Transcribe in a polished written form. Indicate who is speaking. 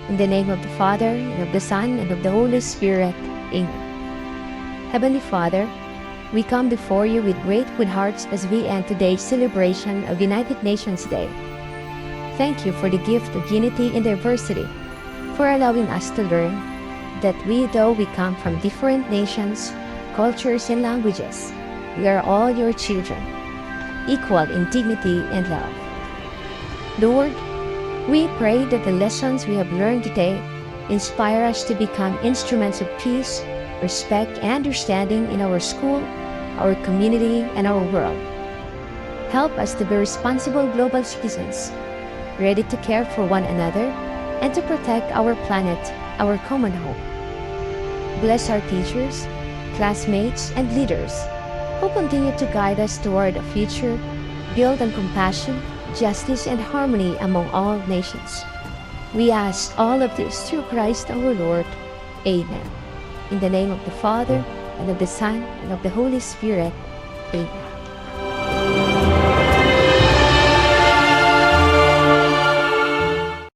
Speaker 1: In the name of the Father, and of the Son, and of the Holy Spirit. Amen. Heavenly Father, we come before you with grateful hearts as we end today's celebration of United Nations Day. Thank you for the gift of unity in diversity, for allowing us to learn that though we come from different nations, cultures, and languages, we are all your children, equal in dignity and love. Lord, we pray that the lessons we have learned today inspire us to become instruments of peace, respect, and understanding in our school, our community, and our world. Help us to be responsible global citizens, ready to care for one another and to protect our planet, our common home. Bless our teachers, classmates, and leaders who continue to guide us toward a future built on compassion, justice, and harmony among all nations. We ask all of this through Christ our Lord. Amen. In the name of the Father, and of the Son, and of the Holy Spirit. Amen.